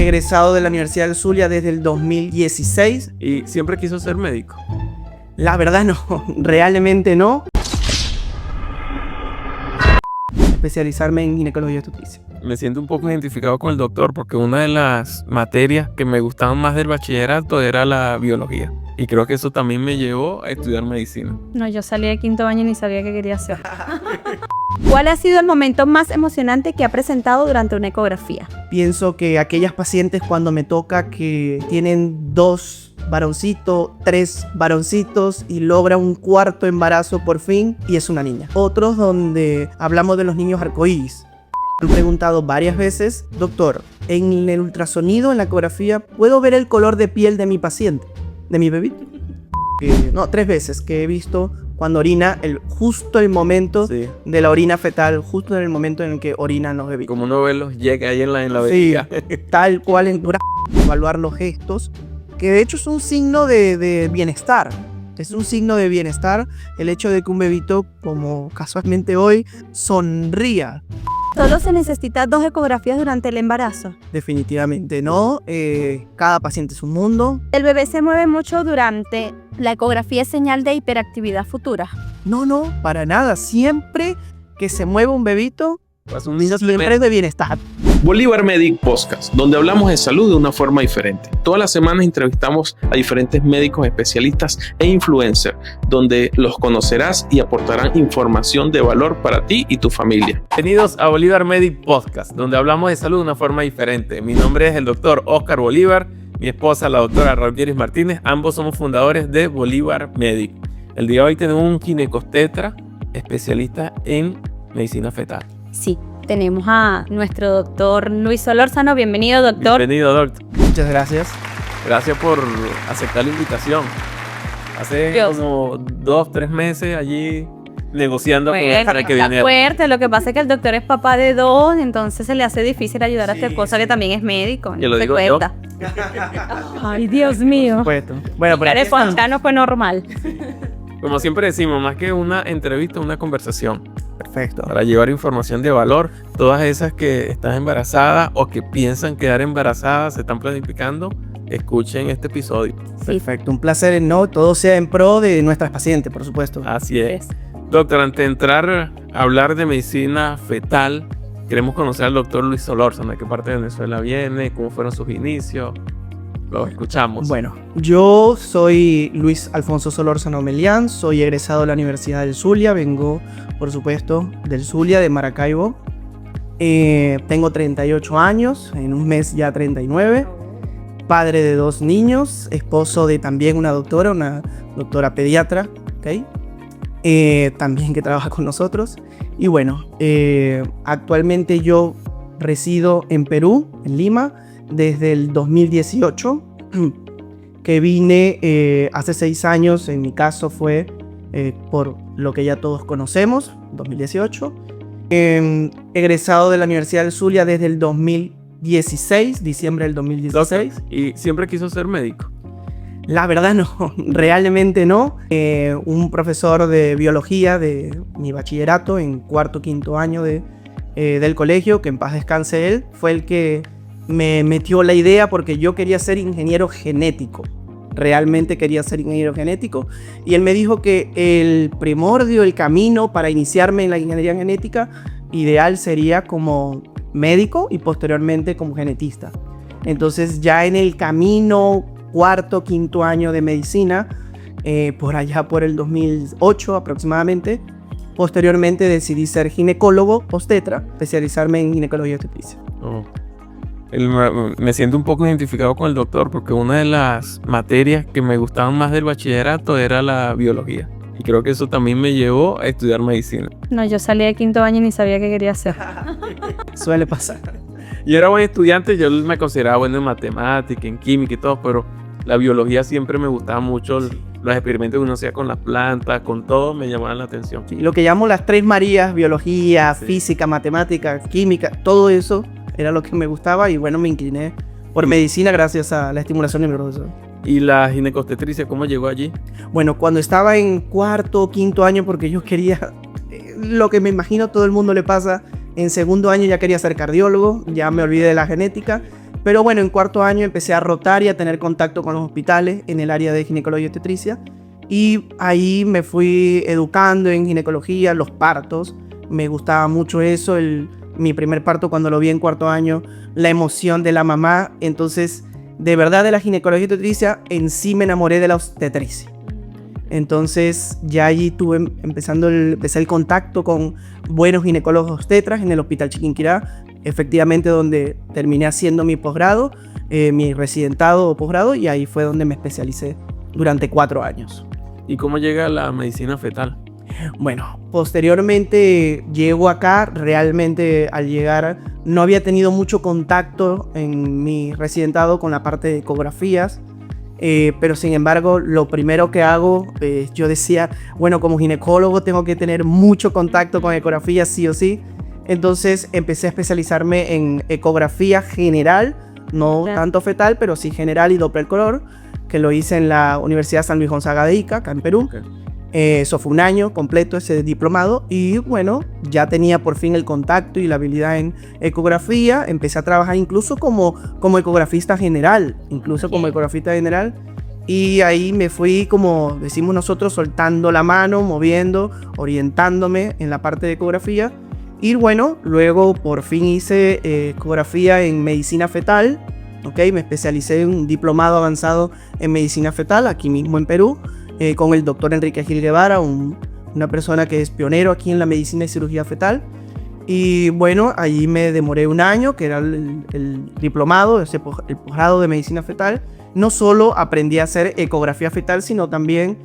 egresado de la Universidad del Zulia desde el 2016. ¿Y siempre quiso ser médico? La verdad no, realmente no. Especializarme en ginecología y obstetricia. Me siento un poco identificado con el doctor porque una de las materias que me gustaban más del bachillerato era la biología. Y creo que eso también me llevó a estudiar medicina. No, yo salí de quinto año y ni sabía qué quería hacer. ¿Cuál ha sido el momento más emocionante que ha presentado durante una ecografía? Pienso que aquellas pacientes cuando me toca que tienen 2 varoncitos, 3 varoncitos y logra un 4º embarazo por fin y es una niña. Otros donde hablamos de los niños arcoíris. Me han preguntado varias veces, doctor, en el ultrasonido, en la ecografía, ¿puedo ver el color de piel de mi paciente, de mi bebito? No, 3 veces que he visto cuando orina, justo el momento Sí. de la orina fetal, justo en el momento en el que orinan los bebitos. Como uno ve los llega ahí en la Sí, vejiga. tal cual evaluar los gestos, que de hecho es un signo de bienestar. Es un signo de bienestar el hecho de que un bebito, como casualmente hoy, sonría. ¿Solo se necesitan 2 ecografías durante el embarazo? Definitivamente no. Cada paciente es un mundo. ¿El bebé se mueve mucho durante la ecografía? ¿Es señal de hiperactividad futura? No, para nada. Siempre que se mueve un bebito, Pues un niño siempre es de bienestar. Bolívar Medic Podcast, donde hablamos de salud de una forma diferente. Todas las semanas entrevistamos a diferentes médicos especialistas e influencers, donde los conocerás y aportarán información de valor para ti y tu familia. Bienvenidos a Bolívar Medic Podcast, donde hablamos de salud de una forma diferente. Mi nombre es el doctor Oscar Bolívar, mi esposa la doctora Raúl Martínez, ambos somos fundadores de Bolívar Medic. El día de hoy tenemos un ginecostetra especialista en medicina fetal. Sí, tenemos a nuestro doctor Luis Solórzano. Bienvenido, doctor. Bienvenido, doctor. Muchas gracias. Gracias por aceptar la invitación. Hace como 2-3 meses allí negociando con Bueno, para que está viene. fuerte. Lo que pasa es que el doctor es papá de 2, entonces se le hace difícil ayudar a su esposa, que también es médico. Yo lo se digo cuenta. Ay, Dios mío. Bueno, por Eres aquí estamos. espontáneo fue normal. Como siempre decimos, más que una entrevista, una conversación. Perfecto. Para llevar información de valor. Todas esas que están embarazadas o que piensan quedar embarazadas, se están planificando, escuchen este episodio. Perfecto. Un placer, ¿no? Todo sea en pro de nuestras pacientes, por supuesto. Así es. Doctor, antes de entrar a hablar de medicina fetal, queremos conocer al doctor Luis Solórzano. ¿De qué parte de Venezuela viene? ¿Cómo fueron sus inicios? Lo escuchamos. Bueno, yo soy Luis Alfonso Solórzano Melián, soy egresado de la Universidad del Zulia, vengo, por supuesto, del Zulia, de Maracaibo. Tengo 38 años, en un mes ya 39, padre de 2 niños, esposo de también una doctora pediatra, ¿ok? También que trabaja con nosotros. Y bueno, actualmente yo resido en Perú, en Lima, desde el 2018, que vine hace 6 años, en mi caso fue por lo que ya todos conocemos, 2018. Egresado de la Universidad del Zulia desde el 2016, diciembre del 2016. Doctor, ¿y siempre quiso ser médico? La verdad no, realmente no. Un profesor de biología de mi bachillerato en 4º, 5º año del colegio, que en paz descanse él, fue el que me metió la idea porque yo quería ser ingeniero genético. Realmente quería ser ingeniero genético. Y él me dijo que el primordio, el camino para iniciarme en la ingeniería genética ideal sería como médico y posteriormente como genetista. Entonces ya en el camino 4º, 5º año de medicina, por allá por el 2008 aproximadamente, posteriormente decidí ser ginecólogo obstetra, especializarme en ginecología y obstetricia. Oh. Me siento un poco identificado con el doctor porque una de las materias que me gustaban más del bachillerato era la biología. Y creo que eso también me llevó a estudiar medicina. No, yo salí de quinto año y ni sabía qué quería hacer. Suele pasar. Yo era buen estudiante, yo me consideraba bueno en matemática, en química y todo, pero la biología siempre me gustaba mucho. Los experimentos que uno hacía con las plantas, con todo, me llamaban la atención. Sí, lo que llamo las 3 Marías, biología, Sí. física, matemática, química, todo eso era lo que me gustaba y bueno, me incliné por medicina gracias a la estimulación de mi profesor. ¿Y la ginecostetricia cómo llegó allí? Bueno, cuando estaba en 4º, 5º año, porque yo quería, lo que me imagino todo el mundo le pasa, en 2º año ya quería ser cardiólogo, ya me olvidé de la genética Pero bueno, en cuarto año empecé a rotar y a tener contacto con los hospitales en el área de ginecología y obstetricia. Y ahí me fui educando en ginecología, los partos. Me gustaba mucho eso, mi primer parto cuando lo vi en cuarto año, la emoción de la mamá. Entonces, de verdad de la ginecología y obstetricia, en sí me enamoré de la obstetricia. Entonces, ya allí empecé el contacto con buenos ginecólogos obstetras en el Hospital Chiquinquirá, efectivamente donde terminé haciendo mi posgrado, mi residentado o posgrado, y ahí fue donde me especialicé durante 4 años. ¿Y cómo llega la medicina fetal? Bueno, posteriormente llego acá, realmente al llegar no había tenido mucho contacto en mi residentado con la parte de ecografías, pero sin embargo lo primero que hago, yo decía, bueno, como ginecólogo tengo que tener mucho contacto con ecografías sí o sí, entonces empecé a especializarme en ecografía general, no tanto fetal, pero sí general y Doppler color, que lo hice en la Universidad San Luis Gonzaga de Ica, acá en Perú. Okay. Eso fue un año completo ese diplomado y bueno, ya tenía por fin el contacto y la habilidad en ecografía. Empecé a trabajar incluso como ecografista general, y ahí me fui, como decimos nosotros, soltando la mano, moviendo, orientándome en la parte de ecografía. Y bueno, luego por fin hice ecografía en medicina fetal. Okay, me especialicé en un diplomado avanzado en medicina fetal aquí mismo en Perú, con el doctor Enrique Gil Guevara, una persona que es pionero aquí en la medicina y cirugía fetal. Y bueno, allí me demoré un año, que era el diplomado, el posgrado de medicina fetal. No solo aprendí a hacer ecografía fetal, sino también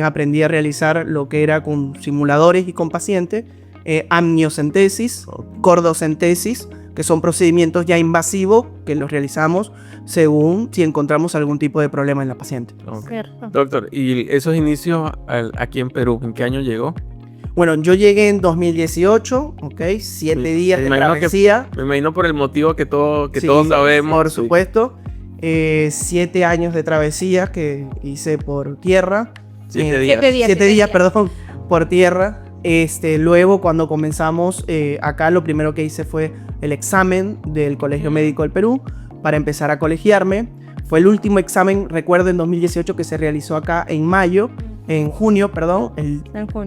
aprendí a realizar lo que era con simuladores y con pacientes, amniocentesis, cordocentesis, que son procedimientos ya invasivos que los realizamos según si encontramos algún tipo de problema en la paciente. Okay. Doctor, ¿y esos inicios aquí en Perú, en qué año llegó? Bueno, yo llegué en 2018, ¿ok? 7 días de travesía. Me imagino por el motivo que todos sabemos. Por supuesto. 7 años de travesía que hice por tierra. 7 días. 7 días, perdón, por tierra. Luego, cuando comenzamos acá, lo primero que hice fue el examen del Colegio Médico del Perú para empezar a colegiarme. Fue el último examen, recuerdo, en 2018 que se realizó acá en junio. En junio.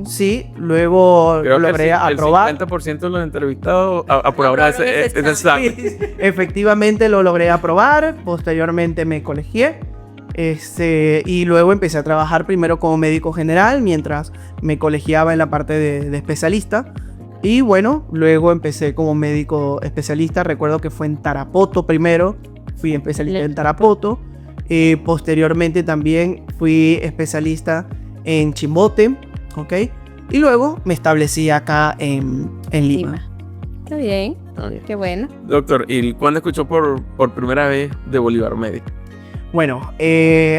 Sí, luego creo logré aprobar. El 50% de los entrevistados aprobaron ese examen. Efectivamente lo logré aprobar, posteriormente me colegié. Y luego empecé a trabajar primero como médico general mientras me colegiaba en la parte de especialista. Y bueno, luego empecé como médico especialista. Recuerdo que fue en Tarapoto primero, fui especialista en Tarapoto. Posteriormente también fui especialista en Chimbote, ¿ok? Y luego me establecí acá en Lima. Está bien, qué bueno. Doctor, ¿y cuándo escuchó por primera vez de Bolívar Medic? Bueno,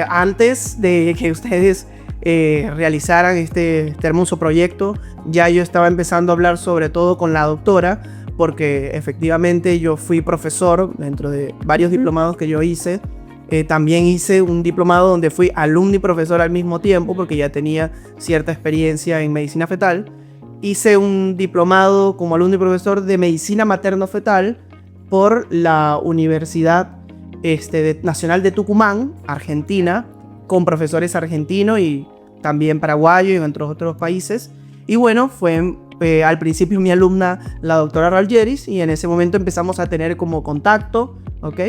antes de que ustedes realizaran este hermoso proyecto, ya yo estaba empezando a hablar sobre todo con la doctora, porque efectivamente yo fui profesor dentro de varios diplomados que yo hice. También hice un diplomado donde fui alumno y profesor al mismo tiempo, porque ya tenía cierta experiencia en medicina fetal. Hice un diplomado como alumno y profesor de medicina materno-fetal por la Universidad Nacional de Tucumán, Argentina, con profesores argentinos y también paraguayos y entre otros países. Y bueno, fue al principio mi alumna la doctora Ralgeris, y en ese momento empezamos a tener como contacto, ¿ok?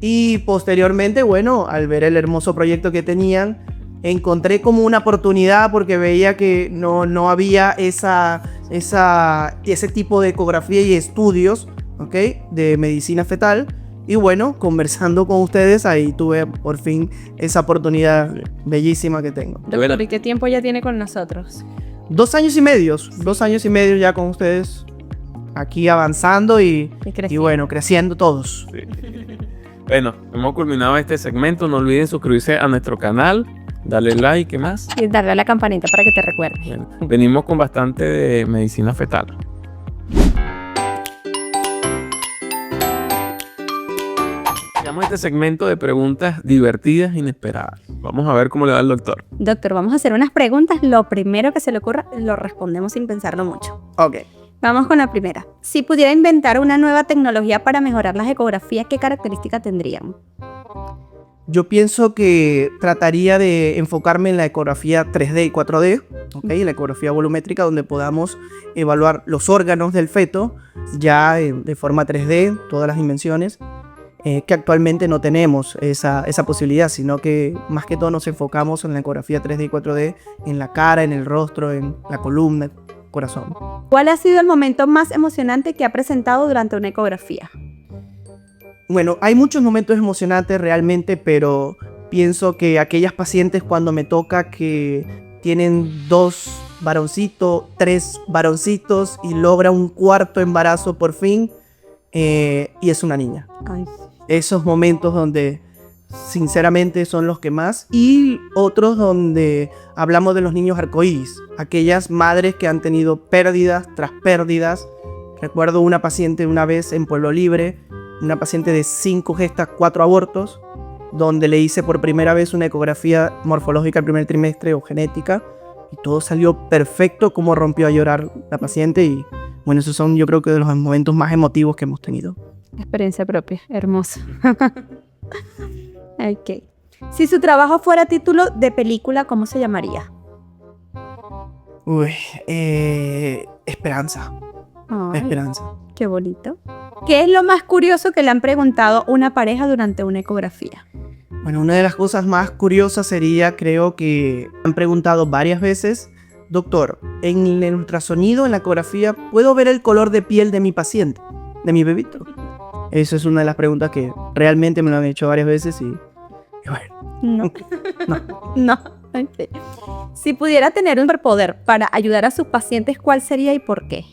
Y posteriormente, bueno, al ver el hermoso proyecto que tenían, encontré como una oportunidad, porque veía que no había ese tipo de ecografía y estudios, ¿ok? De medicina fetal. Y bueno, conversando con ustedes, ahí tuve por fin esa oportunidad bellísima que tengo. Doctor, ¿y qué tiempo ya tiene con nosotros? 2 años y medio. 2 años y medio ya con ustedes, aquí avanzando y bueno, creciendo todos. Sí. Bueno, hemos culminado este segmento. No olviden suscribirse a nuestro canal, darle like, ¿qué más? Y darle a la campanita para que te recuerde. Bueno, venimos con bastante de medicina fetal. Llamamos este segmento de preguntas divertidas e inesperadas. Vamos a ver cómo le va el doctor. Doctor, vamos a hacer unas preguntas. Lo primero que se le ocurra, lo respondemos sin pensarlo mucho. Ok. Vamos con la primera. Si pudiera inventar una nueva tecnología para mejorar las ecografías, ¿qué características tendrían? Yo pienso que trataría de enfocarme en la ecografía 3D y 4D, ¿okay? La ecografía volumétrica, donde podamos evaluar los órganos del feto ya de forma 3D, todas las dimensiones, que actualmente no tenemos esa posibilidad, sino que más que todo nos enfocamos en la ecografía 3D y 4D, en la cara, en el rostro, en la columna, corazón. ¿Cuál ha sido el momento más emocionante que ha presentado durante una ecografía? Bueno, hay muchos momentos emocionantes realmente, pero pienso que aquellas pacientes cuando me toca que tienen 2 varoncitos, 3 varoncitos y logra un 4.º embarazo por fin, y es una niña. Ay. Esos momentos donde sinceramente son los que más, y otros donde hablamos de los niños arcoíris, aquellas madres que han tenido pérdidas tras pérdidas. Recuerdo una paciente una vez en Pueblo Libre, una paciente de 5 gestas, 4 abortos, donde le hice por primera vez una ecografía morfológica el primer trimestre o genética, y todo salió perfecto, como rompió a llorar la paciente. Y bueno, esos son, yo creo que de los momentos más emotivos que hemos tenido. Experiencia propia, hermoso. Ok. Si su trabajo fuera título de película, ¿cómo se llamaría? Esperanza. Ay, Esperanza. qué bonito. ¿Qué es lo más curioso que le han preguntado una pareja durante una ecografía? Bueno, una de las cosas más curiosas sería, creo que han preguntado varias veces: doctor, en el ultrasonido, en la ecografía, ¿puedo ver el color de piel de mi paciente, de mi bebito? Eso es una de las preguntas que realmente me lo han hecho varias veces y bueno. No. No. No. Ok. Si pudiera tener un superpoder para ayudar a sus pacientes, ¿cuál sería y por qué?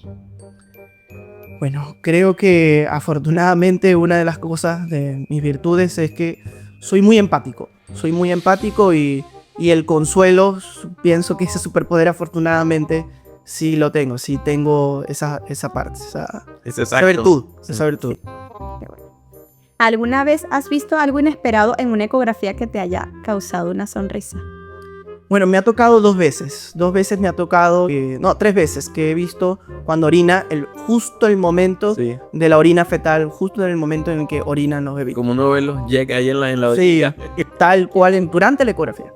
Bueno, creo que afortunadamente una de las cosas de mis virtudes es que soy muy empático. Soy muy empático y el consuelo, pienso que ese superpoder afortunadamente sí lo tengo. Sí tengo esa parte, esa virtud. Esa virtud. ¿Alguna vez has visto algo inesperado en una ecografía que te haya causado una sonrisa? Bueno, me ha tocado 2 veces. 2 veces me ha tocado, 3 veces que he visto cuando orina, justo el momento de la orina fetal, justo en el momento en el que orinan los bebés. Como uno ve los llega ahí en la Sí, orilla. tal cual durante la ecografía.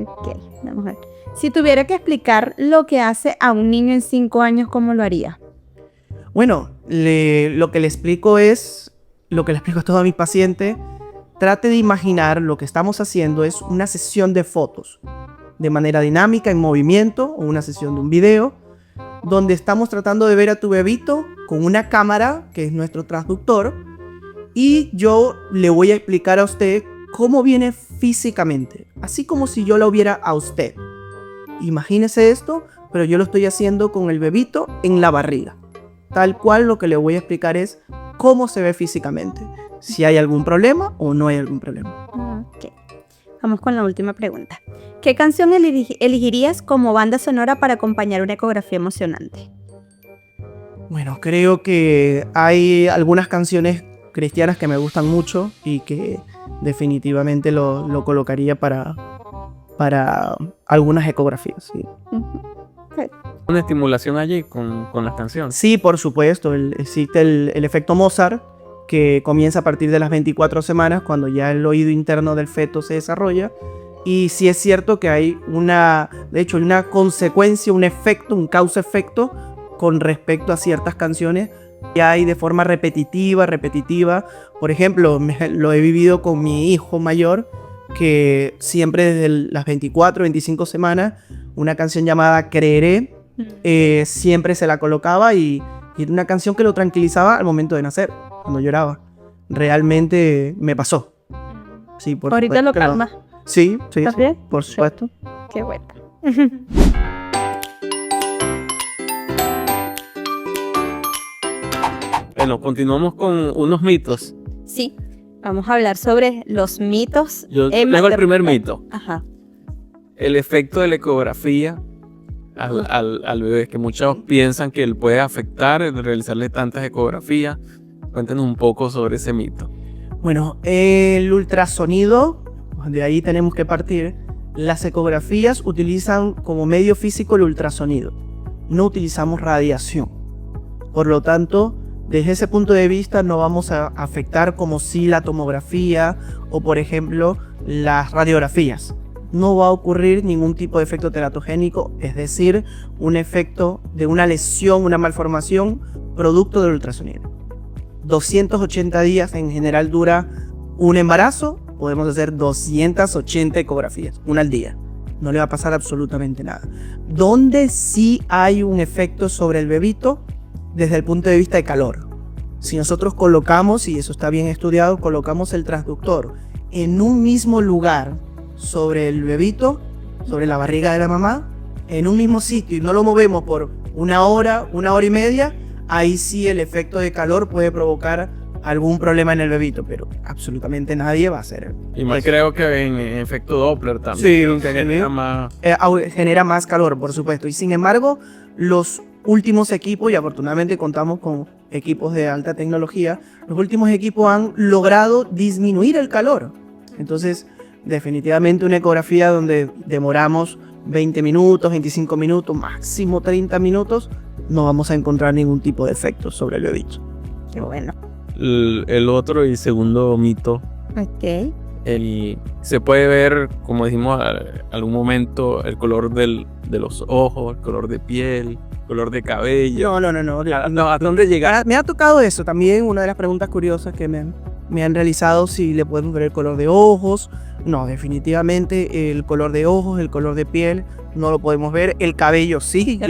Ok, vamos a ver. Si tuviera que explicar lo que hace a un niño en 5 años, ¿cómo lo haría? Bueno, lo que le explico a todos mis pacientes: trate de imaginar lo que estamos haciendo es una sesión de fotos, de manera dinámica, en movimiento, o una sesión de un video, donde estamos tratando de ver a tu bebito con una cámara, que es nuestro transductor, y yo le voy a explicar a usted cómo viene físicamente, así como si yo lo viera a usted. Imagínese esto, pero yo lo estoy haciendo con el bebito en la barriga. Tal cual, lo que le voy a explicar es cómo se ve físicamente, si hay algún problema o no hay algún problema. Ok. Vamos con la última pregunta. ¿Qué canción elegirías como banda sonora para acompañar una ecografía emocionante? Bueno, creo que hay algunas canciones cristianas que me gustan mucho y que definitivamente lo colocaría para algunas ecografías. Sí. Una estimulación allí con las canciones. Sí, por supuesto. Existe el efecto Mozart, que comienza a partir de las 24 semanas, cuando ya el oído interno del feto se desarrolla. Y sí es cierto que hay una consecuencia, un efecto, un causa-efecto con respecto a ciertas canciones que hay de forma repetitiva. Por ejemplo, lo he vivido con mi hijo mayor, que siempre desde las 24, 25 semanas, una canción llamada Creeré, siempre se la colocaba, y era una canción que lo tranquilizaba al momento de nacer, cuando lloraba. Realmente me pasó. Sí, por Ahorita lo supuesto. calma. Sí, ¿Estás bien? por supuesto. Qué bueno. Bueno, continuamos con unos mitos. Sí, vamos a hablar sobre los mitos. Yo en tengo el primer maternidad. mito. Ajá. El efecto de la ecografía al bebé, que muchos piensan que él puede afectar el realizarle tantas ecografías. Cuéntenos un poco sobre ese mito. Bueno, el ultrasonido, de ahí tenemos que partir. Las ecografías utilizan como medio físico el ultrasonido. No utilizamos radiación. Por lo tanto, desde ese punto de vista no vamos a afectar como si la tomografía o, por ejemplo, las radiografías. No va a ocurrir ningún tipo de efecto teratogénico, es decir, un efecto de una lesión, una malformación, producto del ultrasonido. 280 días en general dura un embarazo, podemos hacer 280 ecografías, una al día. No le va a pasar absolutamente nada. Donde sí hay un efecto sobre el bebito, desde el punto de vista de calor. Si nosotros colocamos, y eso está bien estudiado, colocamos el transductor en un mismo lugar sobre el bebito, sobre la barriga de la mamá, en un mismo sitio, y no lo movemos por una hora y media, ahí sí el efecto de calor puede provocar algún problema en el bebito, pero absolutamente nadie va a hacer. Y más creo que en efecto Doppler también. Sí, genera más calor, por supuesto. Y sin embargo, los últimos equipos, y afortunadamente contamos con equipos de alta tecnología, los últimos equipos han logrado disminuir el calor. Entonces, definitivamente una ecografía donde demoramos 20 minutos, 25 minutos, máximo 30 minutos, no vamos a encontrar ningún tipo de efecto sobre el bebito. Qué bueno. El otro y segundo mito. Ok. Se puede ver, como dijimos algún momento, el color de los ojos, el color de piel, el color de cabello. No, ¿a dónde llegar? Me ha tocado eso también, una de las preguntas curiosas que me han realizado, si le podemos ver el color de ojos. No, definitivamente el color de ojos, el color de piel, no lo podemos ver. El cabello sí.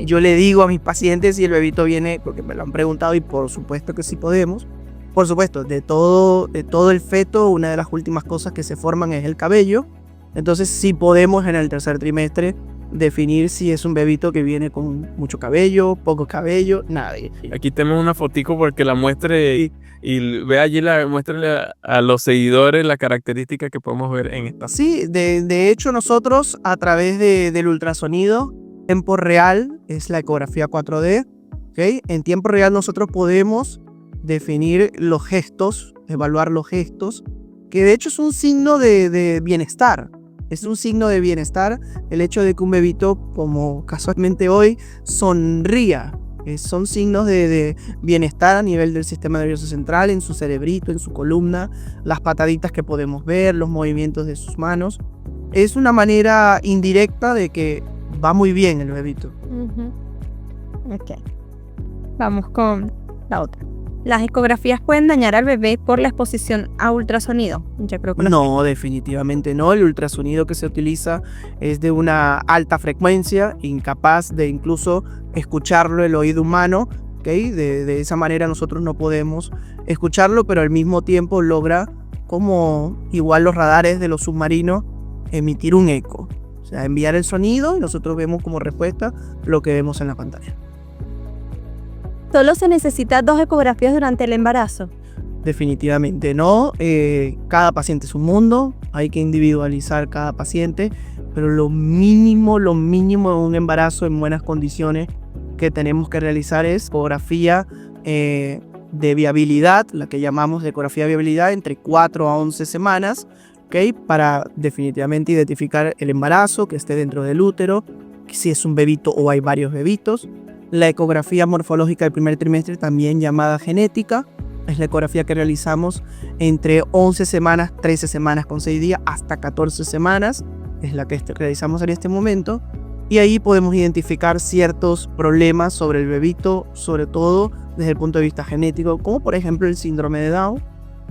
Yo le digo a mis pacientes si el bebito viene, porque me lo han preguntado, y por supuesto que sí podemos. Por supuesto, de todo el feto, una de las últimas cosas que se forman es el cabello. Entonces sí podemos en el tercer trimestre definir si es un bebito que viene con mucho cabello, poco cabello, nadie. Aquí tenemos una fotico porque la muestre y ve allí, muéstrale a los seguidores la característica que podemos ver en esta. Sí, de hecho nosotros a través del ultrasonido, tiempo real, es la ecografía 4D, ¿okay? En tiempo real nosotros podemos definir los gestos, evaluar los gestos, que de hecho es un signo de bienestar. Es un signo de bienestar el hecho de que un bebito, como casualmente hoy, sonría. Son signos de bienestar a nivel del sistema nervioso central, en su cerebrito, en su columna, las pataditas que podemos ver, los movimientos de sus manos. Es una manera indirecta de que va muy bien el bebito. Ok. Vamos con la otra. ¿Las ecografías pueden dañar al bebé por la exposición a ultrasonido? Yo creo que no, definitivamente no. El ultrasonido que se utiliza es de una alta frecuencia, incapaz de incluso escucharlo el oído humano, ¿okay? De esa manera nosotros no podemos escucharlo, pero al mismo tiempo logra, como igual los radares de los submarinos, emitir un eco. O sea, enviar el sonido y nosotros vemos como respuesta lo que vemos en la pantalla. ¿Solo se necesita 2 ecografías durante el embarazo? Definitivamente no. Cada paciente es un mundo. Hay que individualizar cada paciente. Pero lo mínimo de un embarazo en buenas condiciones que tenemos que realizar es ecografía de viabilidad, la que llamamos de ecografía de viabilidad, entre 4 a 11 semanas, ¿okay? Para definitivamente identificar el embarazo, que esté dentro del útero, si es un bebito o hay varios bebitos. La ecografía morfológica del primer trimestre, también llamada genética, es la ecografía que realizamos entre 11 semanas, 13 semanas con 6 días, hasta 14 semanas, es la que realizamos en este momento. Y ahí podemos identificar ciertos problemas sobre el bebito, sobre todo desde el punto de vista genético, como por ejemplo el síndrome de Down.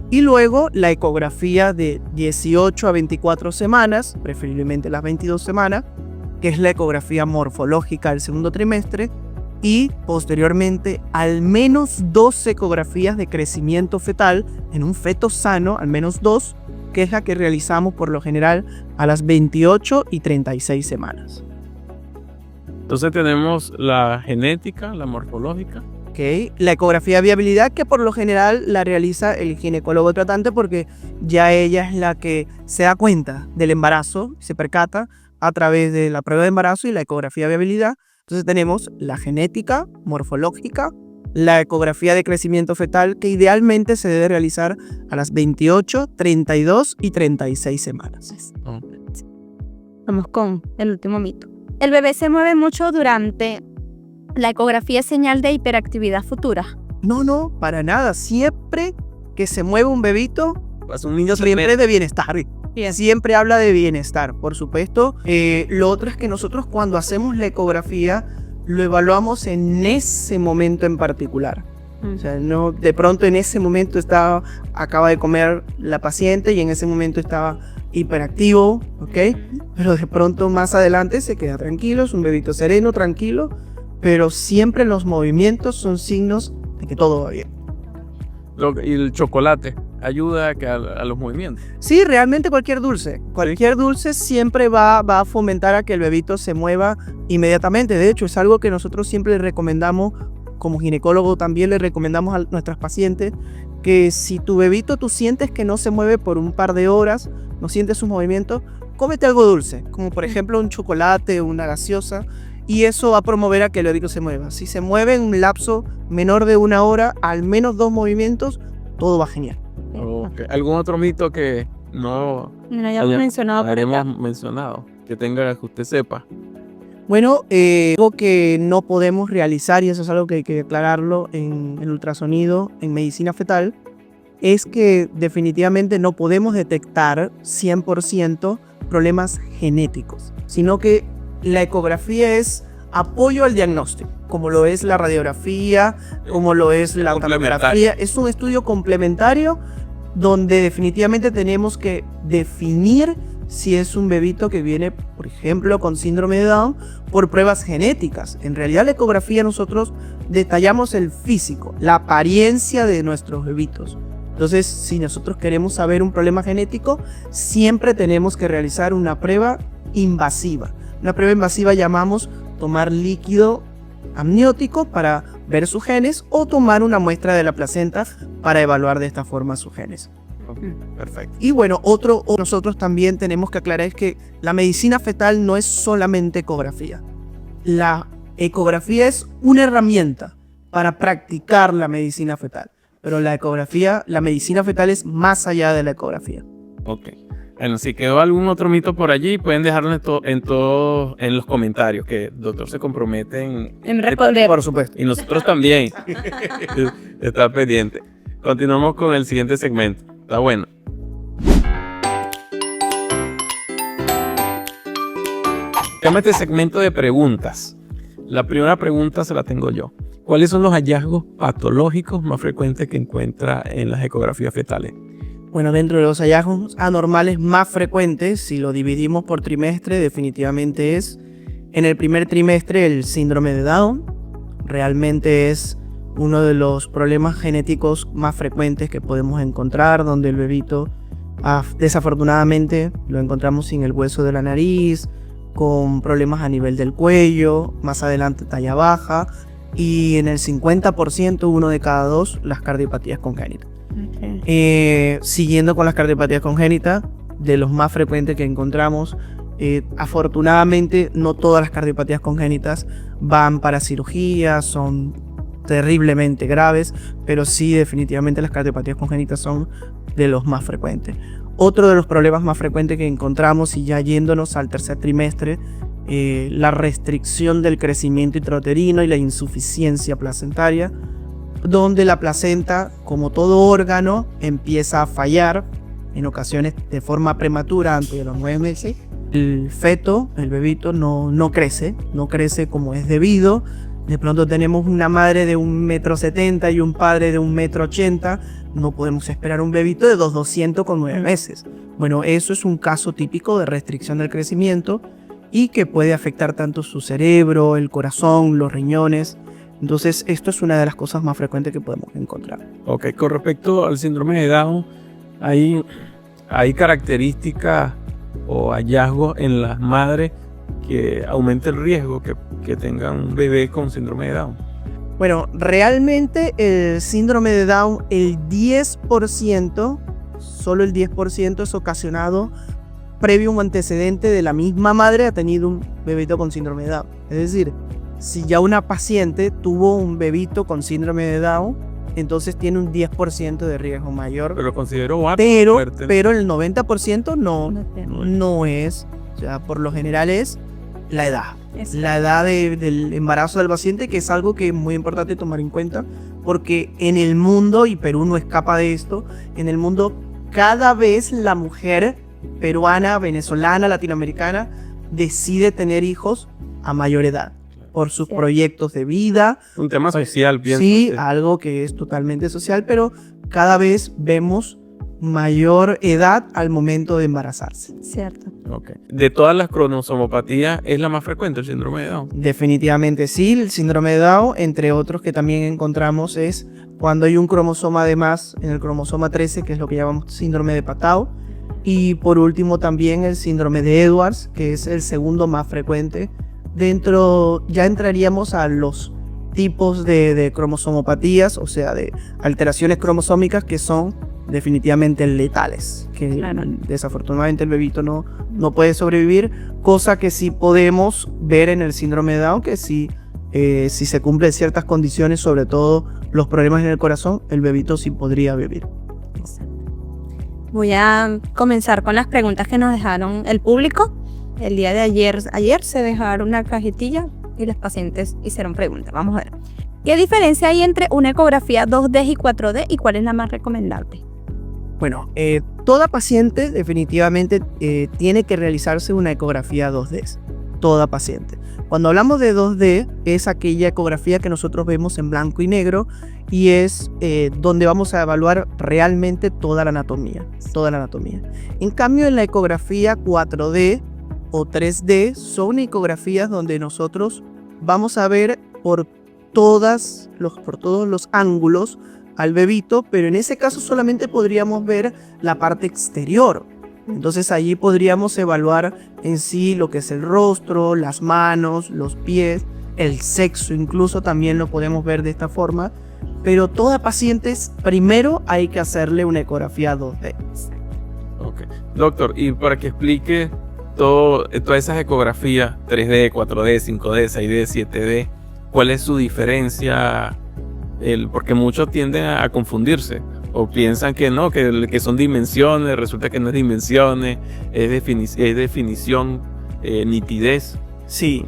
Y luego la ecografía de 18 a 24 semanas, preferiblemente las 22 semanas, que es la ecografía morfológica del segundo trimestre, y posteriormente al menos 2 ecografías de crecimiento fetal en un feto sano, al menos 2, que es la que realizamos por lo general a las 28 y 36 semanas. Entonces tenemos la genética, la morfológica. Okay. La ecografía de viabilidad, que por lo general la realiza el ginecólogo tratante, porque ya ella es la que se da cuenta del embarazo, se percata a través de la prueba de embarazo y la ecografía de viabilidad. Entonces tenemos la genética, morfológica, la ecografía de crecimiento fetal, que idealmente se debe realizar a las 28, 32 y 36 semanas. Vamos con el último mito. ¿El bebé se mueve mucho durante ¿La ecografía es señal de hiperactividad futura? No, para nada. Siempre que se mueve un bebito, Pues un niño siempre es de bienestar. Bien. Siempre habla de bienestar, por supuesto. Lo otro es que nosotros cuando hacemos la ecografía lo evaluamos en ese momento en particular. O sea, no, de pronto en ese momento acaba de comer la paciente y en ese momento estaba hiperactivo, ¿ok? Pero de pronto más adelante se queda tranquilo, es un bebito sereno, tranquilo, pero siempre los movimientos son signos de que todo va bien. Y el chocolate ayuda a los movimientos. Sí, realmente cualquier dulce siempre va a fomentar a que el bebito se mueva inmediatamente. De hecho, es algo que nosotros siempre le recomendamos, como ginecólogo también le recomendamos a nuestras pacientes, que si tu bebito tú sientes que no se mueve por un par de horas, no sientes sus movimientos, cómete algo dulce, como por ejemplo un chocolate o una gaseosa, y eso va a promover a que el bebito se mueva. Si se mueve en un lapso menor de 1 hora, al menos 2 movimientos, todo va genial. Okay. ¿Algún otro mito que no hayamos mencionado? habremos mencionado que usted sepa? Bueno, algo que no podemos realizar, y eso es algo que hay que aclararlo en el ultrasonido, en medicina fetal, es que definitivamente no podemos detectar 100% problemas genéticos, sino que la ecografía es apoyo al diagnóstico, como lo es la radiografía, como lo es la tomografía. Es un estudio complementario donde definitivamente tenemos que definir si es un bebito que viene, por ejemplo, con síndrome de Down por pruebas genéticas. En realidad la ecografía nosotros detallamos el físico, la apariencia de nuestros bebitos. Entonces, si nosotros queremos saber un problema genético, siempre tenemos que realizar una prueba invasiva. Una prueba invasiva llamamos tomar líquido amniótico para ver sus genes o tomar una muestra de la placenta para evaluar de esta forma sus genes. Perfecto. Y bueno, nosotros también tenemos que aclarar es que la medicina fetal no es solamente ecografía. La ecografía es una herramienta para practicar la medicina fetal, pero la medicina fetal es más allá de la ecografía. Ok. Bueno, si quedó algún otro mito por allí, pueden dejarlo en los comentarios, que el doctor se compromete en responder. Por supuesto. Y nosotros también. Está pendiente. Continuamos con el siguiente segmento. Está bueno. Llama este segmento de preguntas. La primera pregunta se la tengo yo. ¿Cuáles son los hallazgos patológicos más frecuentes que encuentra en las ecografías fetales? Bueno, dentro de los hallazgos anormales más frecuentes, si lo dividimos por trimestre, definitivamente es en el primer trimestre el síndrome de Down. Realmente es uno de los problemas genéticos más frecuentes que podemos encontrar, donde el bebito desafortunadamente lo encontramos sin el hueso de la nariz, con problemas a nivel del cuello, más adelante talla baja, y en el 50%, 1 de cada 2, las cardiopatías congénitas. Okay. Siguiendo con las cardiopatías congénitas, de los más frecuentes que encontramos, afortunadamente no todas las cardiopatías congénitas van para cirugía, son terriblemente graves, pero sí definitivamente las cardiopatías congénitas son de los más frecuentes. Otro de los problemas más frecuentes que encontramos, y ya yéndonos al tercer trimestre, la restricción del crecimiento intrauterino y la insuficiencia placentaria, donde la placenta, como todo órgano, empieza a fallar, en ocasiones de forma prematura antes de los 9 meses. El feto, el bebito, no crece como es debido. De pronto tenemos una madre de 1,70 m y un padre de 1,80 m. No podemos esperar un bebito de 2,200 con 9 meses. Bueno, eso es un caso típico de restricción del crecimiento y que puede afectar tanto su cerebro, el corazón, los riñones. Entonces, esto es una de las cosas más frecuentes que podemos encontrar. Ok, con respecto al síndrome de Down, hay características o hallazgos en las madres que aumenten el riesgo que tengan un bebé con síndrome de Down. Bueno, realmente el síndrome de Down, el 10%, solo el 10% es ocasionado previo a un antecedente de la misma madre ha tenido un bebito con síndrome de Down. Es decir, si ya una paciente tuvo un bebito con síndrome de Down, entonces tiene un 10% de riesgo mayor. Pero considero pero el 90% no es. O sea, por lo general es la edad. Exacto. La edad del embarazo del paciente, que es algo que es muy importante tomar en cuenta, porque en el mundo, y Perú no escapa de esto, en el mundo cada vez la mujer peruana, venezolana, latinoamericana decide tener hijos a mayor edad por sus Sí. proyectos de vida. Un tema social, pienso. Sí, algo que es totalmente social, pero cada vez vemos mayor edad al momento de embarazarse. Cierto. Ok. De todas las cromosomopatías, ¿es la más frecuente el síndrome de Down? Definitivamente sí, el síndrome de Down, entre otros que también encontramos, es cuando hay un cromosoma de más en el cromosoma 13, que es lo que llamamos síndrome de Patau. Y por último también el síndrome de Edwards, que es el segundo más frecuente. Dentro ya entraríamos a los tipos de cromosomopatías, o sea, de alteraciones cromosómicas que son definitivamente letales, que Claro. desafortunadamente el bebito no puede sobrevivir, cosa que sí podemos ver en el síndrome de Down, que si se cumplen ciertas condiciones, sobre todo los problemas en el corazón, el bebito sí podría vivir. Exacto. Voy a comenzar con las preguntas que nos dejaron el público. El día de ayer se dejaron una cajetilla y los pacientes hicieron preguntas. Vamos a ver. ¿Qué diferencia hay entre una ecografía 2D y 4D y cuál es la más recomendable? Bueno, toda paciente definitivamente tiene que realizarse una ecografía 2D. Toda paciente. Cuando hablamos de 2D, es aquella ecografía que nosotros vemos en blanco y negro y es donde vamos a evaluar realmente toda la anatomía. Toda la anatomía. En cambio, en la ecografía 4D o 3D son ecografías donde nosotros vamos a ver por todos los ángulos al bebito, pero en ese caso solamente podríamos ver la parte exterior. Entonces allí podríamos evaluar en sí lo que es el rostro, las manos, los pies, el sexo incluso también lo podemos ver de esta forma, pero toda paciente primero hay que hacerle una ecografía 2D. Ok. Doctor, y para que explique todas esas ecografías 3D, 4D, 5D, 6D, 7D, ¿cuál es su diferencia? Porque muchos tienden a confundirse o piensan que no, que son dimensiones, resulta que no es dimensiones, es definición, nitidez. Sí,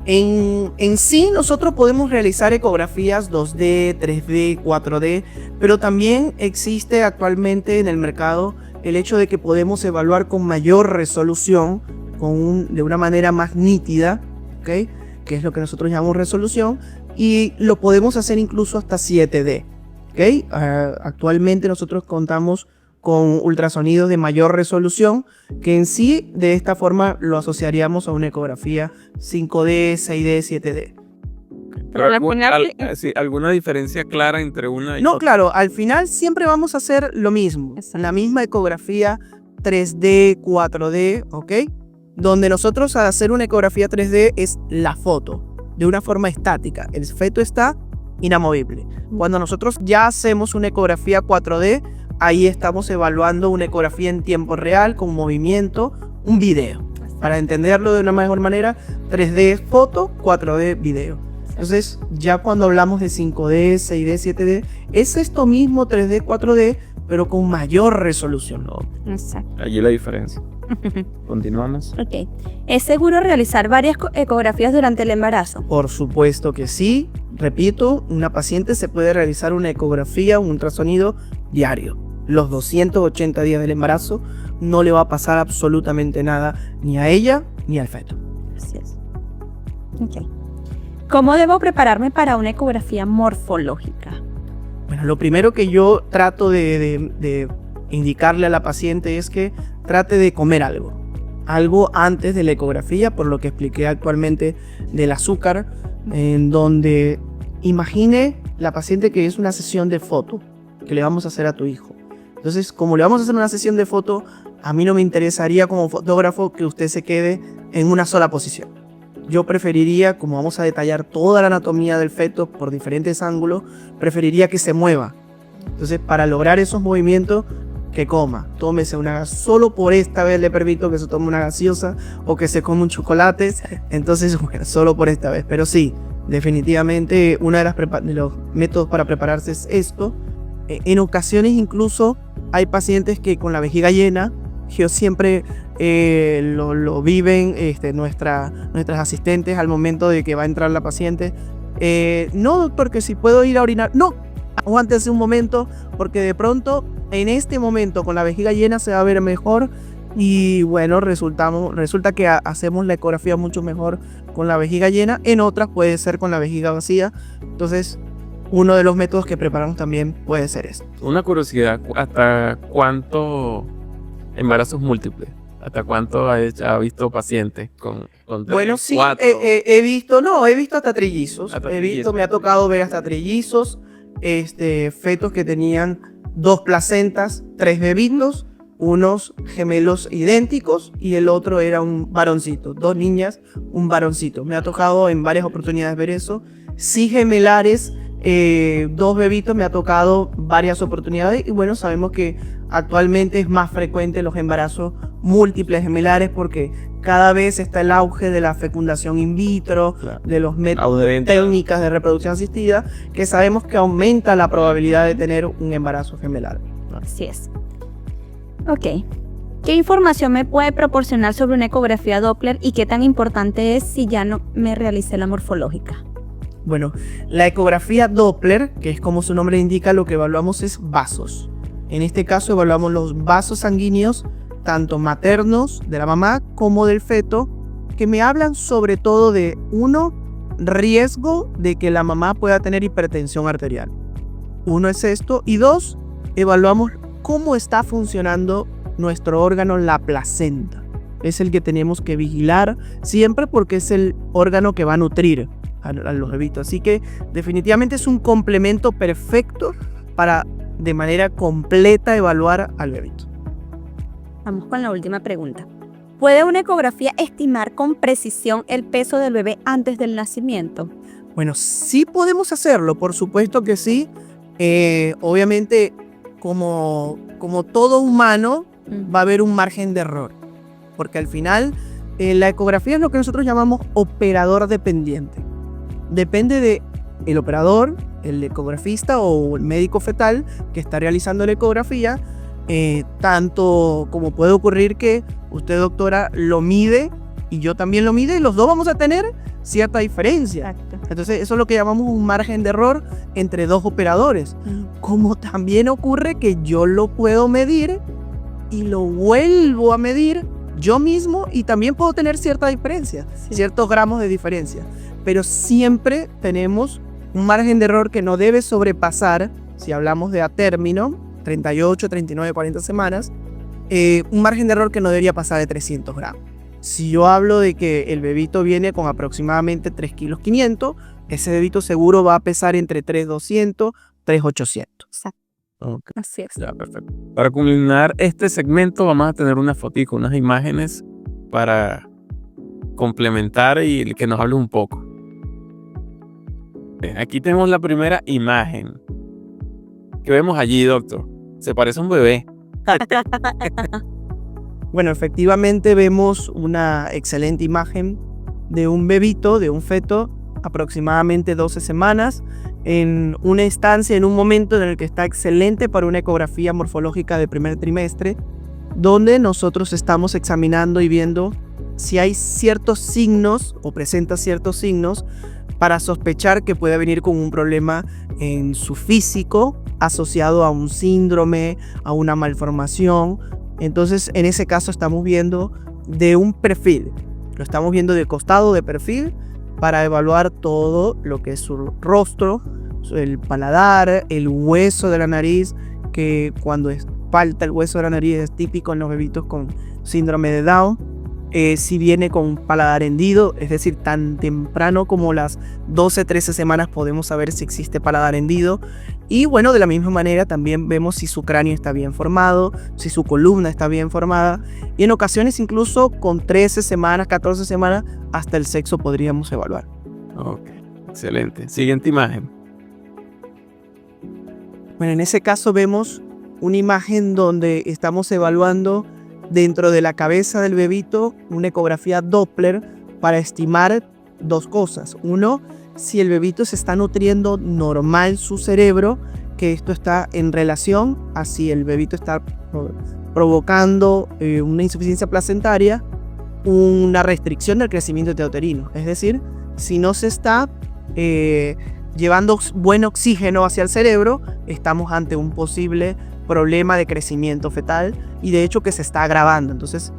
en sí nosotros podemos realizar ecografías 2D, 3D, 4D, pero también existe actualmente en el mercado el hecho de que podemos evaluar con mayor resolución, de una manera más nítida, ¿okay? Que es lo que nosotros llamamos resolución, y lo podemos hacer incluso hasta 7D. ¿Okay? Actualmente nosotros contamos con ultrasonidos de mayor resolución, que en sí de esta forma lo asociaríamos a una ecografía 5D, 6D, 7D. Pero al final- Sí, ¿alguna diferencia clara entre una y No, otra? claro, al final siempre vamos a hacer lo mismo, Exacto. la misma ecografía 3D, 4D, ¿ok? Donde nosotros al hacer una ecografía 3D es la foto, de una forma estática, el feto está inamovible. Cuando nosotros ya hacemos una ecografía 4D, ahí estamos evaluando una ecografía en tiempo real, con movimiento, un video. Para entenderlo de una mejor manera, 3D es foto, 4D video. Entonces, ya cuando hablamos de 5D, 6D, 7D, es esto mismo 3D, 4D, pero con mayor resolución, ¿no? Exacto. Allí la diferencia. Continuamos. Ok. ¿Es seguro realizar varias ecografías durante el embarazo? Por supuesto que sí. Repito, una paciente se puede realizar una ecografía, un ultrasonido diario. Los 280 días del embarazo no le va a pasar absolutamente nada ni a ella ni al feto. Así es. Ok. ¿Cómo debo prepararme para una ecografía morfológica? Bueno, lo primero que yo trato de indicarle a la paciente es que trate de comer algo antes de la ecografía, por lo que expliqué actualmente del azúcar, en donde imagine la paciente que es una sesión de foto que le vamos a hacer a tu hijo. Entonces, como le vamos a hacer una sesión de foto, a mí no me interesaría como fotógrafo que usted se quede en una sola posición. Yo preferiría, como vamos a detallar toda la anatomía del feto por diferentes ángulos, preferiría que se mueva. Entonces, para lograr esos movimientos, que coma, tómese una, solo por esta vez le permito que se tome una gaseosa o que se coma un chocolate, entonces bueno, solo por esta vez, pero sí, definitivamente uno de los métodos para prepararse es esto. En ocasiones incluso hay pacientes que con la vejiga llena, yo siempre lo viven nuestras asistentes al momento de que va a entrar la paciente. No, doctor, que si puedo ir a orinar. No, aguántese un momento, porque de pronto en este momento con la vejiga llena se va a ver mejor. Y bueno, resulta que hacemos la ecografía mucho mejor con la vejiga llena. En otras puede ser con la vejiga vacía. Entonces, uno de los métodos que preparamos también puede ser este. Una curiosidad, ¿hasta cuánto embarazos múltiples? ¿Hasta cuánto ha visto pacientes con 3, Bueno, sí, 4? he visto hasta trillizos. Hasta trillizos. Me ha tocado ver hasta trillizos, fetos que tenían 2 placentas, 3 bebitos, unos gemelos idénticos y el otro era un varoncito, 2 niñas, un varoncito. Me ha tocado en varias oportunidades ver eso. Sí, gemelares, 2 bebitos, me ha tocado varias oportunidades. Y bueno, sabemos que actualmente es más frecuente los embarazos múltiples gemelares porque cada vez está el auge de la fecundación in vitro, Claro. de los técnicas de reproducción asistida, que sabemos que aumenta la probabilidad de tener un embarazo gemelar. Así es. Ok. ¿Qué información me puede proporcionar sobre una ecografía Doppler y qué tan importante es si ya no me realicé la morfológica? Bueno, la ecografía Doppler, que es como su nombre indica, lo que evaluamos es vasos. En este caso evaluamos los vasos sanguíneos, tanto maternos de la mamá como del feto, que me hablan sobre todo de, 1, riesgo de que la mamá pueda tener hipertensión arterial. 1 es esto. Y 2, evaluamos cómo está funcionando nuestro órgano, la placenta. Es el que tenemos que vigilar siempre porque es el órgano que va a nutrir a los bebitos. Así que definitivamente es un complemento perfecto para de manera completa evaluar al bebito. Vamos con la última pregunta. ¿Puede una ecografía estimar con precisión el peso del bebé antes del nacimiento? Bueno, sí podemos hacerlo, por supuesto que sí. Obviamente, como todo humano, va a haber un margen de error. Porque al final, la ecografía es lo que nosotros llamamos operador dependiente. Depende del operador, el ecografista o el médico fetal que está realizando la ecografía. Tanto como puede ocurrir que usted, doctora, lo mide y yo también lo mide y los dos vamos a tener cierta diferencia. Exacto. Entonces eso es lo que llamamos un margen de error entre 2 operadores. Como también ocurre que yo lo puedo medir y lo vuelvo a medir yo mismo y también puedo tener cierta diferencia, Sí. ciertos gramos de diferencia. Pero siempre tenemos un margen de error que no debe sobrepasar, si hablamos de a término, 38, 39, 40 semanas, un margen de error que no debería pasar de 300 gramos. Si yo hablo de que el bebito viene con aproximadamente 3,5 kilos, ese bebito seguro va a pesar entre 3,200, 3,800. Exacto. Ok, Así es. ya, perfecto. Para culminar este segmento vamos a tener una fotico, unas imágenes para complementar y que nos hable un poco. Aquí tenemos la primera imagen. ¿Qué vemos allí, doctor? Se parece a un bebé. Bueno, efectivamente vemos una excelente imagen de un bebito, de un feto, aproximadamente 12 semanas, en una estancia, en un momento en el que está excelente para una ecografía morfológica de primer trimestre, donde nosotros estamos examinando y viendo si hay ciertos signos o presenta ciertos signos para sospechar que puede venir con un problema en su físico asociado a un síndrome, a una malformación. Entonces, en ese caso estamos viendo de un perfil, lo estamos viendo de costado, de perfil, para evaluar todo lo que es su rostro, el paladar, el hueso de la nariz, que cuando falta el hueso de la nariz es típico en los bebitos con síndrome de Down. Si viene con paladar hendido, es decir, tan temprano como las 12, 13 semanas podemos saber si existe paladar hendido. Y bueno, de la misma manera también vemos si su cráneo está bien formado, si su columna está bien formada. Y en ocasiones incluso con 13 semanas, 14 semanas, hasta el sexo podríamos evaluar. Ok, excelente. Siguiente imagen. Bueno, en ese caso vemos una imagen donde estamos evaluando dentro de la cabeza del bebito una ecografía Doppler para estimar 2 cosas. 1, si el bebito se está nutriendo normal su cerebro, que esto está en relación a si el bebito está provocando una insuficiencia placentaria, una restricción del crecimiento intrauterino. Es decir, si no se está llevando buen oxígeno hacia el cerebro, estamos ante un posible problema de crecimiento fetal y de hecho que se está agravando. Entonces,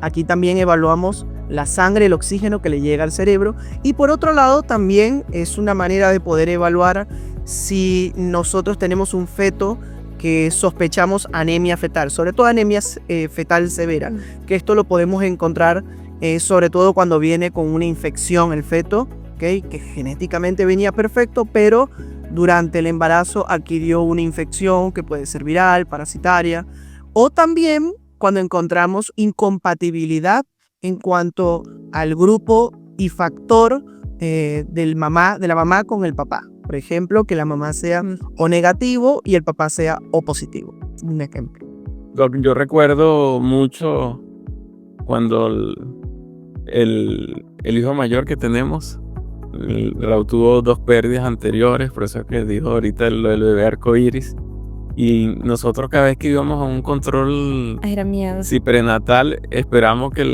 aquí también evaluamos la sangre, el oxígeno que le llega al cerebro, y por otro lado también es una manera de poder evaluar si nosotros tenemos un feto que sospechamos anemia fetal, sobre todo anemia fetal severa, que esto lo podemos encontrar sobre todo cuando viene con una infección el feto, ¿okay? Que genéticamente venía perfecto, pero durante el embarazo adquirió una infección que puede ser viral, parasitaria, o también cuando encontramos incompatibilidad en cuanto al grupo y factor de la mamá con el papá. Por ejemplo, que la mamá sea O negativo y el papá sea O positivo. Un ejemplo. Yo recuerdo mucho cuando el hijo mayor que tenemos, Raúl tuvo 2 pérdidas anteriores, por eso es que dijo ahorita lo del bebé arcoíris. Y nosotros cada vez que íbamos a un control prenatal, esperamos que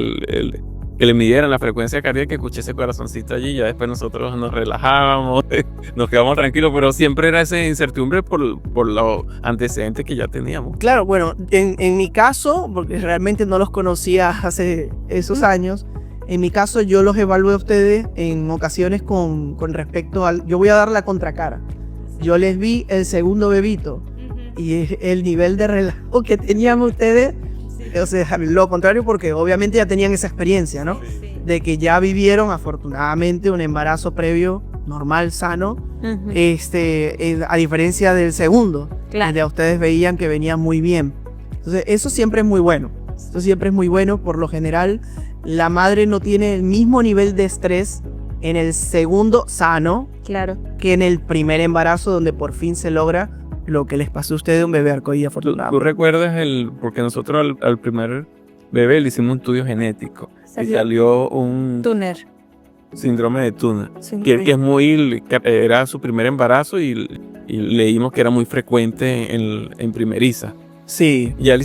le midieran la frecuencia cardíaca, que escuché ese corazoncito allí, y ya después nosotros nos relajábamos, nos quedamos tranquilos, pero siempre era esa incertidumbre por los antecedentes que ya teníamos. Claro, bueno, en mi caso, porque realmente no los conocía hace esos años, en mi caso yo los evalué a ustedes en ocasiones con respecto al... Yo voy a dar la contracara. Yo les vi el segundo bebito y el nivel de relajo que tenían ustedes, o sea, lo contrario, porque obviamente ya tenían esa experiencia, ¿no? De que ya vivieron afortunadamente un embarazo previo, normal, sano, a diferencia del segundo, donde a ustedes veían que venía muy bien. Entonces eso siempre es muy bueno. Eso siempre es muy bueno. Por lo general, la madre no tiene el mismo nivel de estrés en el segundo sano que en el primer embarazo, donde por fin se logra lo que les pasó a ustedes, un bebé arcoíris afortunado. ¿Tú recuerdas porque nosotros al primer bebé le hicimos un estudio genético y salió un síndrome de Turner, que es muy, era su primer embarazo y leímos que era muy frecuente en primeriza. Sí. Ya la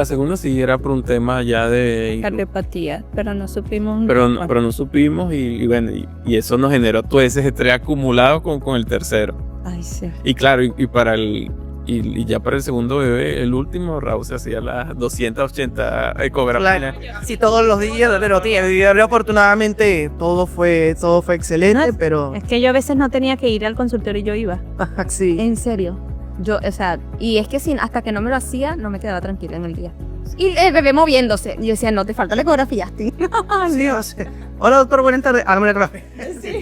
segunda sí era por un tema ya de cardiopatía, pero no supimos. Pero no supimos y bueno, y eso nos generó todo ese estrés acumulado con el tercero. Ay, sí. Y claro, y ya para el segundo bebé, el último, Raúl se hacía las 280 ecografías. Sí, todos los días, pero afortunadamente todo fue excelente, pero... Es que yo a veces no tenía que ir al consultorio y yo iba. Sí. En serio. Yo, o sea, y es que hasta que no me lo hacía, no me quedaba tranquila en el día. Y el bebé moviéndose. Y yo decía, no, te falta la ecografía. Sí, o sea, hola doctor, buenas tardes. Hágame la ecografía. Sí.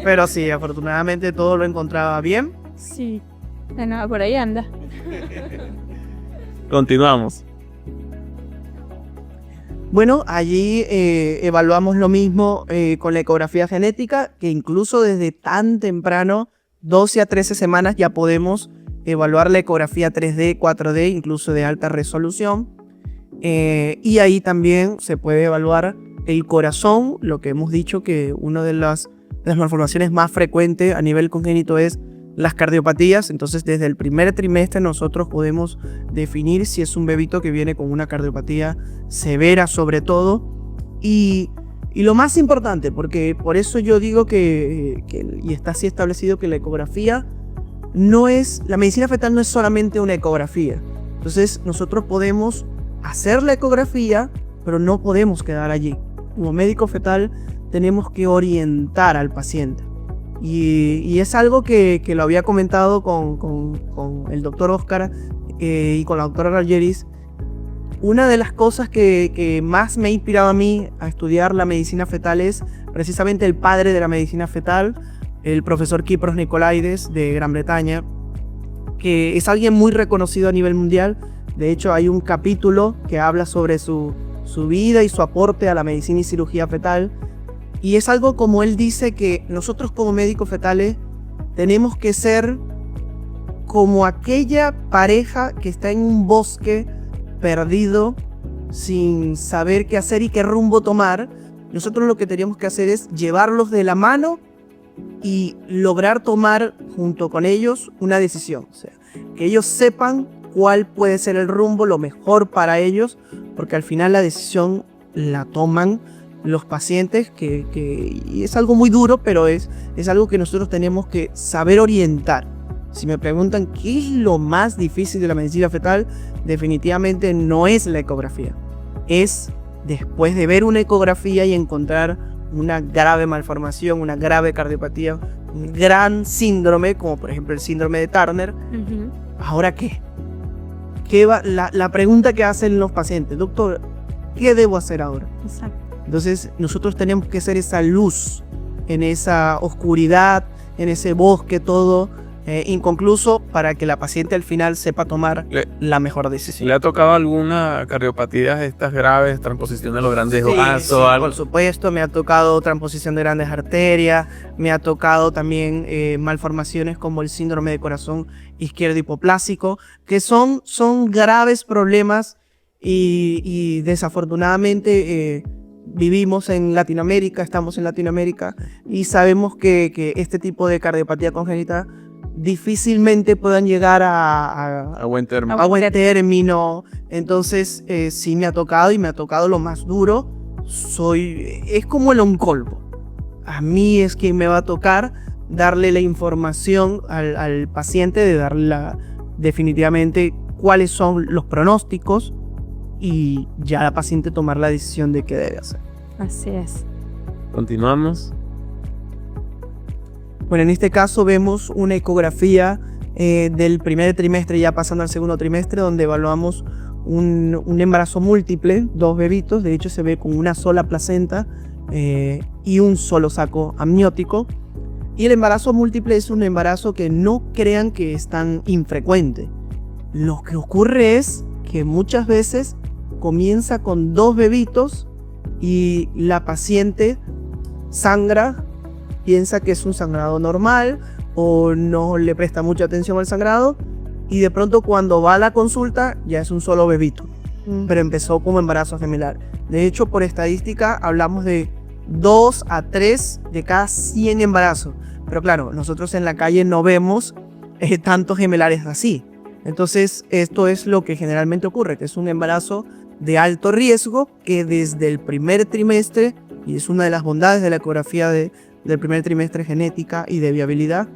Pero sí, afortunadamente todo lo encontraba bien. Sí. Bueno, por ahí anda. Continuamos. Bueno, allí evaluamos lo mismo con la ecografía genética, que incluso desde tan temprano, 12 a 13 semanas, ya podemos evaluar la ecografía 3D, 4D, incluso de alta resolución. Y ahí también se puede evaluar el corazón, lo que hemos dicho que una de las malformaciones más frecuentes a nivel congénito es las cardiopatías. Entonces desde el primer trimestre nosotros podemos definir si es un bebito que viene con una cardiopatía severa sobre todo. Y lo más importante, porque por eso yo digo que y está así establecido, que la ecografía la medicina fetal no es solamente una ecografía. Entonces nosotros podemos hacer la ecografía, pero no podemos quedar allí. Como médico fetal tenemos que orientar al paciente. Y es algo que lo había comentado con el doctor Oscar y con la doctora Ralgeris. Una de las cosas que más me ha inspirado a mí a estudiar la medicina fetal es precisamente el padre de la medicina fetal, el profesor Kypros Nicolaides de Gran Bretaña, que es alguien muy reconocido a nivel mundial. De hecho, hay un capítulo que habla sobre su vida y su aporte a la medicina y cirugía fetal. Y es algo, como él dice, que nosotros como médicos fetales tenemos que ser como aquella pareja que está en un bosque perdido, sin saber qué hacer y qué rumbo tomar. Nosotros lo que tenemos que hacer es llevarlos de la mano y lograr tomar junto con ellos una decisión. O sea, que ellos sepan cuál puede ser el rumbo, lo mejor para ellos, porque al final la decisión la toman los pacientes, y es algo muy duro, pero es algo que nosotros tenemos que saber orientar. Si me preguntan qué es lo más difícil de la medicina fetal, definitivamente no es la ecografía. Es después de ver una ecografía y encontrar una grave malformación, una grave cardiopatía, un gran síndrome, como por ejemplo el síndrome de Turner. ¿Ahora qué? La pregunta que hacen los pacientes: doctor, ¿qué debo hacer ahora? Exacto. Entonces nosotros tenemos que ser esa luz en esa oscuridad, en ese bosque todo inconcluso, para que la paciente al final sepa tomar la mejor decisión. ¿Le ha tocado alguna cardiopatía de estas graves, transposición de los grandes vasos? Sí, algo? por supuesto, me ha tocado transposición de grandes arterias, me ha tocado también malformaciones como el síndrome de corazón izquierdo hipoplásico, que son graves problemas y desafortunadamente vivimos en Latinoamérica, estamos en Latinoamérica y sabemos que este tipo de cardiopatía congénita difícilmente puedan llegar A buen término. a buen término. Entonces sí me ha tocado, y me ha tocado lo más duro. Es como el oncólogo. A mí es quien me va a tocar darle la información al paciente, de darle definitivamente cuáles son los pronósticos, y ya la paciente tomar la decisión de qué debe hacer. Así es. Continuamos. Bueno, en este caso vemos una ecografía del primer trimestre ya pasando al segundo trimestre, donde evaluamos un embarazo múltiple, 2 bebitos. De hecho se ve con una sola placenta y un solo saco amniótico. Y el embarazo múltiple es un embarazo que no crean que es tan infrecuente. Lo que ocurre es que muchas veces comienza con 2 bebitos y la paciente sangra, piensa que es un sangrado normal o no le presta mucha atención al sangrado, y de pronto cuando va a la consulta ya es un solo bebito, pero empezó como embarazo gemelar. De hecho, por estadística hablamos de 2 a 3 de cada 100 embarazos, pero claro, nosotros en la calle no vemos tantos gemelares así. Entonces esto es lo que generalmente ocurre, que es un embarazo de alto riesgo, que desde el primer trimestre, y es una de las bondades de la ecografía del primer trimestre genética y de viabilidad,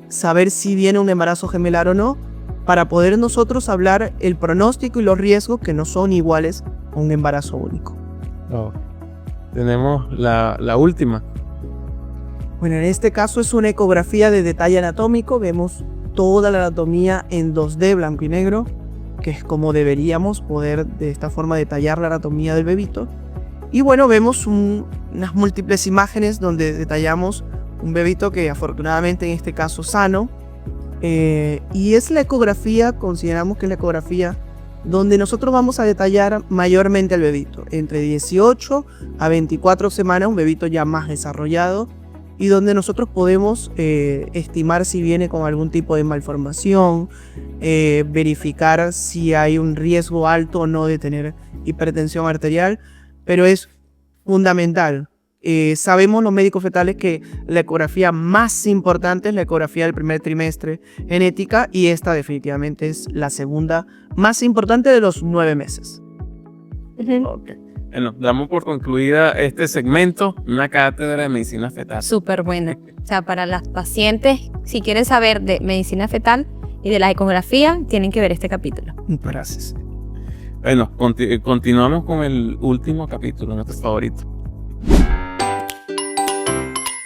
saber si viene un embarazo gemelar o no, para poder nosotros hablar el pronóstico y los riesgos, que no son iguales a un embarazo único. Oh. Tenemos la última. Bueno, en este caso es una ecografía de detalle anatómico. Vemos toda la anatomía en 2D, blanco y negro, que es como deberíamos poder de esta forma detallar la anatomía del bebito. Y bueno, vemos unas múltiples imágenes donde detallamos un bebito que afortunadamente en este caso sano. Y es la ecografía, consideramos que es la ecografía donde nosotros vamos a detallar mayormente al bebito. Entre 18 a 24 semanas, un bebito ya más desarrollado, y donde nosotros podemos estimar si viene con algún tipo de malformación, verificar si hay un riesgo alto o no de tener hipertensión arterial, pero es fundamental. Sabemos los médicos fetales que la ecografía más importante es la ecografía del primer trimestre genética, y esta definitivamente es la segunda más importante de los 9 meses. Okay. Bueno, damos por concluida este segmento, una cátedra de medicina fetal. Súper buena. O sea, para las pacientes, si quieren saber de medicina fetal y de la ecografía, tienen que ver este capítulo. Gracias. Bueno, continuamos con el último capítulo, nuestro favorito.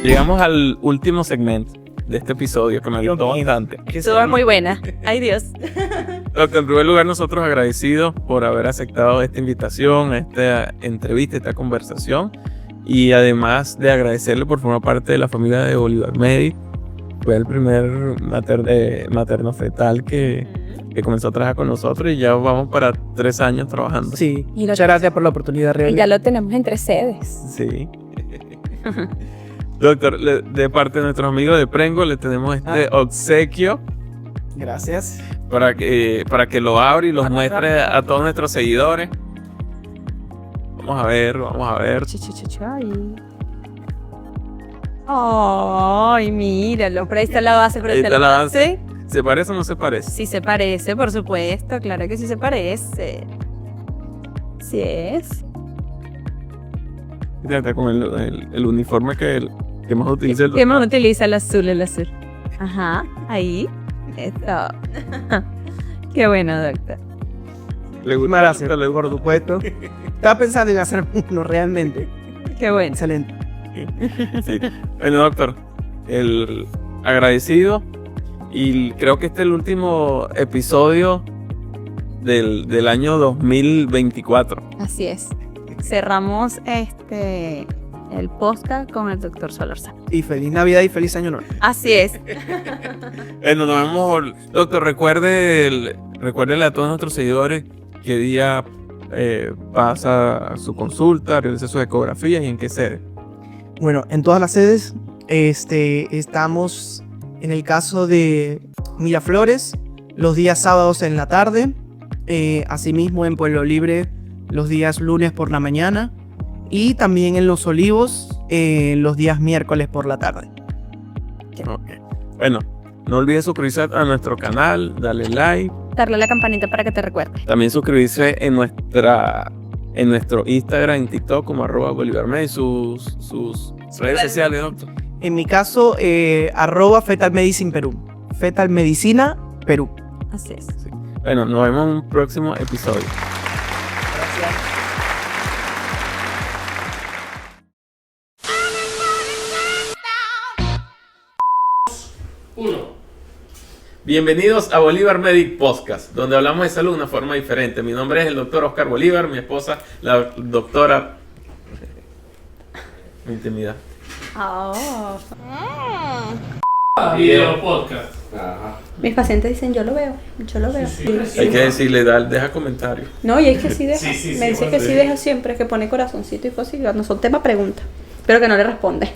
Llegamos al último segmento de este episodio, que me gustó bastante. Estuvo muy buena. Ay, Dios. Doctor, en primer lugar, nosotros agradecidos por haber aceptado esta invitación, esta entrevista, esta conversación, y además de agradecerle por formar parte de la familia de Bolívar Medic. Fue el primer materno fetal que comenzó a trabajar con nosotros, y ya vamos para 3 años trabajando. Sí, muchas gracias por la oportunidad. Y ya lo tenemos en 3 sedes. Sí. Doctor, de parte de nuestros amigos de Prengo, le tenemos este obsequio. Gracias. Para que lo abra y los muestre a todos nuestros seguidores. Vamos a ver. Ay. Ay, míralo. Por ahí está la base. Ahí está la base. ¿Se parece o no se parece? Sí se parece, por supuesto, claro que sí se parece. Sí es. Fíjate, con el uniforme que más utiliza el ¿Qué más utiliza el azul, el azul? Ajá, ahí. Eso. Qué bueno, doctor. Le gusta, Gracias, le gusta. por supuesto. Estaba pensando en hacer uno realmente. Qué bueno. Excelente. Sí. Bueno, doctor, el agradecido. Y creo que este es el último episodio del año 2024. Así es. Cerramos el podcast con el doctor Solórzano. Y feliz Navidad y feliz Año Nuevo. Así es. Bueno, nos vemos. Doctor, recuérdele a todos nuestros seguidores qué día pasa su consulta, realiza sus ecografías y en qué sede. Bueno, en todas las sedes estamos en el caso de Miraflores los días sábados en la tarde, asimismo en Pueblo Libre los días lunes por la mañana y también en Los Olivos los días miércoles por la tarde. Okay. Bueno, no olvides suscribirse a nuestro canal, darle like, Darle a la campanita para que te recuerde. también suscribirse en nuestro Instagram, en TikTok como @BolivarMed y sus redes sociales, doctor. En mi caso, @Fetal Medicine Perú. Fetal Medicina Perú. Así es. Bueno, nos vemos en un próximo episodio. Bienvenidos a Bolívar Medic Podcast, donde hablamos de salud de una forma diferente. Mi nombre es el doctor Oscar Bolívar, mi esposa, la doctora... Mi intimidad. Oh. Video podcast. Mis pacientes dicen, yo lo veo. Hay que decirle, deja comentarios. No, y es que sí deja. Sí, Me dice que sí deja siempre, que pone corazoncito y cositas. No son tema pregunta. Pero que no le responde.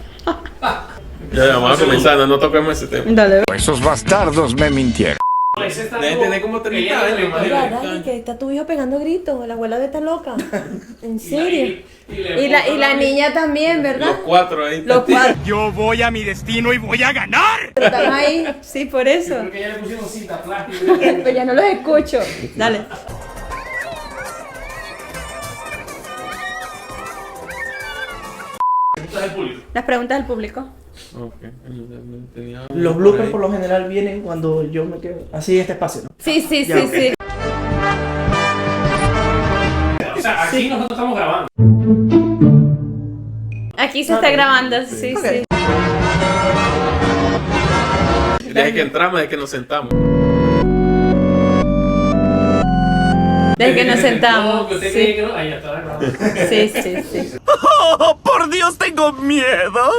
Ya, vamos a comenzar, no toquemos ese tema. Dale. Esos bastardos me mintieron. Debe tener como 30 años, Mira, imagínate. Dani, que está tu hijo pegando gritos, la abuela de esta loca. En serio. Y la niña también, Los ¿verdad? 4 ahí. Los cuatro. Yo voy a mi destino y voy a ganar. Pero están ahí. Sí, por eso. Porque ya le pusieron cinta plástica. Pero ya no los escucho. Dale. Las preguntas del público. Okay. Los bloopers por lo general vienen cuando yo me quedo así en este espacio, ¿no? Sí, sí, Ya. sí, sí. O sea, aquí nosotros estamos grabando. Aquí se está grabando, sí, Ok. sí. Desde que entramos, desde que nos sentamos. Desde que nos No, sentamos. que usted cree Sí, que no. Ahí ya está grabando. sí, sí, sí. ¡Oh, por Dios, tengo miedo!